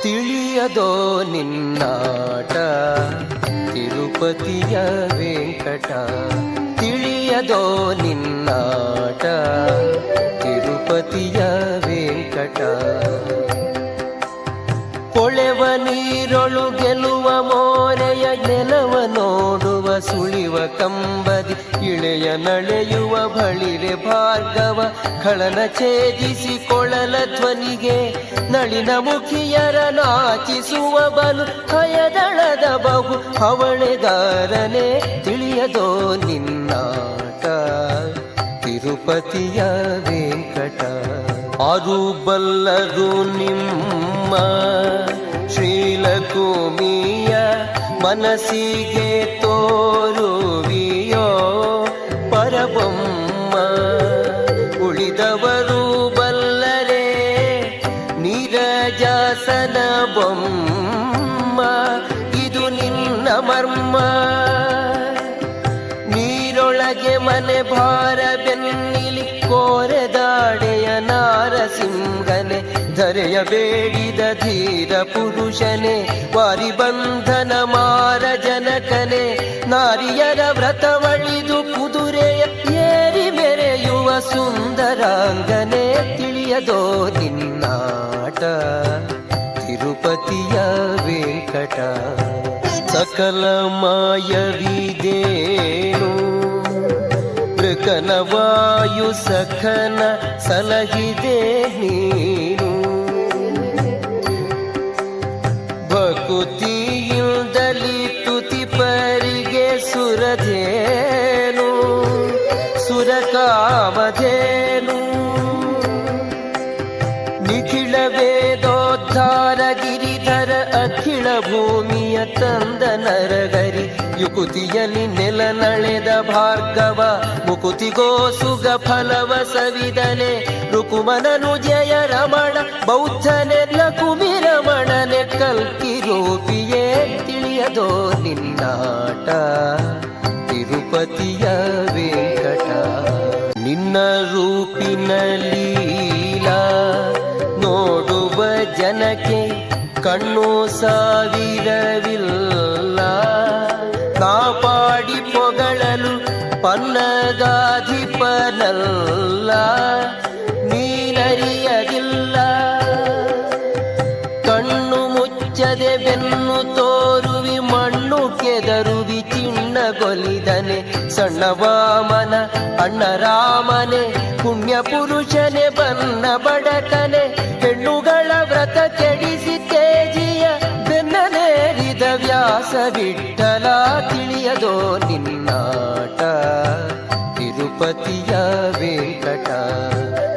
ತಿಳಿಯದೋ ನಿನ್ನಾಟ ತಿರುಪತಿಯ ವೆಂಕಟ. ತಿಳಿಯದೋ ನಿನ್ನಾಟ ತಿರುಪತಿಯ ವೆಂಕಟ. ಕೊಳೆವ ನೀರೊಳು ಗೆಲುವ ಮೋರೆಯ ನೆಲವ ನೋಡುವ ಸುಳಿವ ಕಂಬದಿ ಇಳೆಯ ನಳೆಯುವ ಬಳಿರೆ ಭಾರ್ಗವ. ಖಳನ ಛೇದಿಸಿ ಕೊಳಲ ಧ್ವನಿಗೆ ನಳಿನ ಮುಖಿಯರ ನಾಚಿಸುವ ಬಲು ಭಯದಳದ ಬಹು ಹವಳೆಗಾರನೆ. ತಿಳಿಯದೋ ನಿನ್ನಾಟ ತಿರುಪತಿಯ ವೆಂಕಟ. ಆರು ಬಲ್ಲರು ನಿಮ್ಮ ಶ್ರೀಲಕುಮಿಯ ಮನಸ್ಸಿಗೆ ತೋರುವಿಯೋ ಪರಬೊಮ್ಮ. ಉಳಿದವರು ಬಲ್ಲರೆ ನೀರಜಾಸನ ಬೊಮ್ಮ. ಇದು ನಿನ್ನ ಮರ್ಮ. ನೀರೊಳಗೆ ಮನೆ ಭಾರ ಬೆನ್ನಿಲಿ ಕೋರೆದಾಡೆಯ ನಾರಸಿಂಹನೆ. ಧರೆಯ ಬೇಡಿದ ಧೀರ ಪುರುಷನೆ ವಾರಿ ಬಂಧನ ಮಾರ ಜನಕನೆ. ನಾರಿಯರ ವ್ರತವಳಿದು ಕುದುರೆಯ ಏರಿ ಮೆರೆಯುವ ಸುಂದರಾಂಗನೆ. ತಿಳಿಯದೋ ನಿನ್ನಾಟ ತಿರುಪತಿಯ ವೆಂಕಟ. ಸಕಲ ಮಾಯವಿದೇನು ಮೃಗನ ವಾಯು ಸಖನ ಸಲಹಿದೆ ನೀನು. ಭಕುತಿಯಿಂದಲಿ ತುತಿಪರಿಗೆ ಸುರಧೇನು ಸುರಕಾಮಧೇನು. ನಿಖಿಳ ವೇದೋದ್ಧಾರ ಗಿರಿಧರ ಅಖಿಳ ಭೂಮಿಯ ತಂದ ನರಗರಿ. ಯುಕುತಿಯಲ್ಲಿ ನೆಲ ನಳೆದ ಭಾರ್ಗವ ಮುಕುತಿಗೋ ಸುಗ ಫಲವ ಸವಿದನೆ. ರುಕುಮನನು ಜಯ ರಮಣ ಬೌದ್ಧನೆ ಲಕುಮಿ ರಮಣನೆ ಕಲ್ಕಿ ರೂಪಿಯೇ. ತಿಳಿಯದೋ ನಿನ್ನಾಟ ತಿರುಪತಿಯ ವೆಂಕಟ. ನಿನ್ನ ರೂಪಿನ ಲೀಲಾ ನೋಡುವ ಜನಕ್ಕೆ ಕಣ್ಣು ಸಾವಿರವಿಲ್ಲ. ಕಾಪಾಡಿ ಪೊಗಳಲು ಪನ್ನಗಾಧಿಪನಲ್ಲ ನೀನರಿಯದಿಲ್ಲ. ಕಣ್ಣು ಮುಚ್ಚದೆ ಬೆನ್ನು ತೋರುವಿ ಮಣ್ಣು ಕೆದರುವಿ ಚಿಣ್ಣಗೊಲಿದನೆ. ಸಣ್ಣ ವಾಮನ ಅಣ್ಣ ರಾಮನೆ ಪುಣ್ಯ ಪುರುಷನೆ ಬನ್ನ ಬಡಕನೆ. ಹೆಣ್ಣುಗಳ ವ್ರತ ಕೆಡಿಸಿ ತೇಜಿಯ ಬೆನ್ನನೇರಿದ ವ್ಯಾಸ ವಿಠಲ. ತಿಳಿಯದೋ ನಿನ್ನಾಟ ತಿರುಪತಿಯ ವೆಂಕಟ.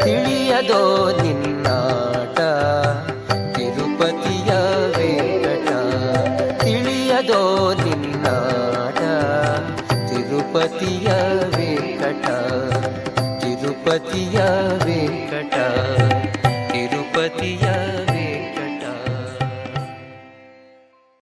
ತಿಳಿಯದೋ ನಿನ್ನಾಟ ತಿರುಪತಿಯ ವೆಂಕಟ. ತಿಳಿಯದೋ ನಿನ್ನಾಟ ತಿರುಪತಿಯ ವೆಂಕಟ. ತಿರುಪತಿಯ ವೆಂಕಟ ತಿರುಪತಿಯ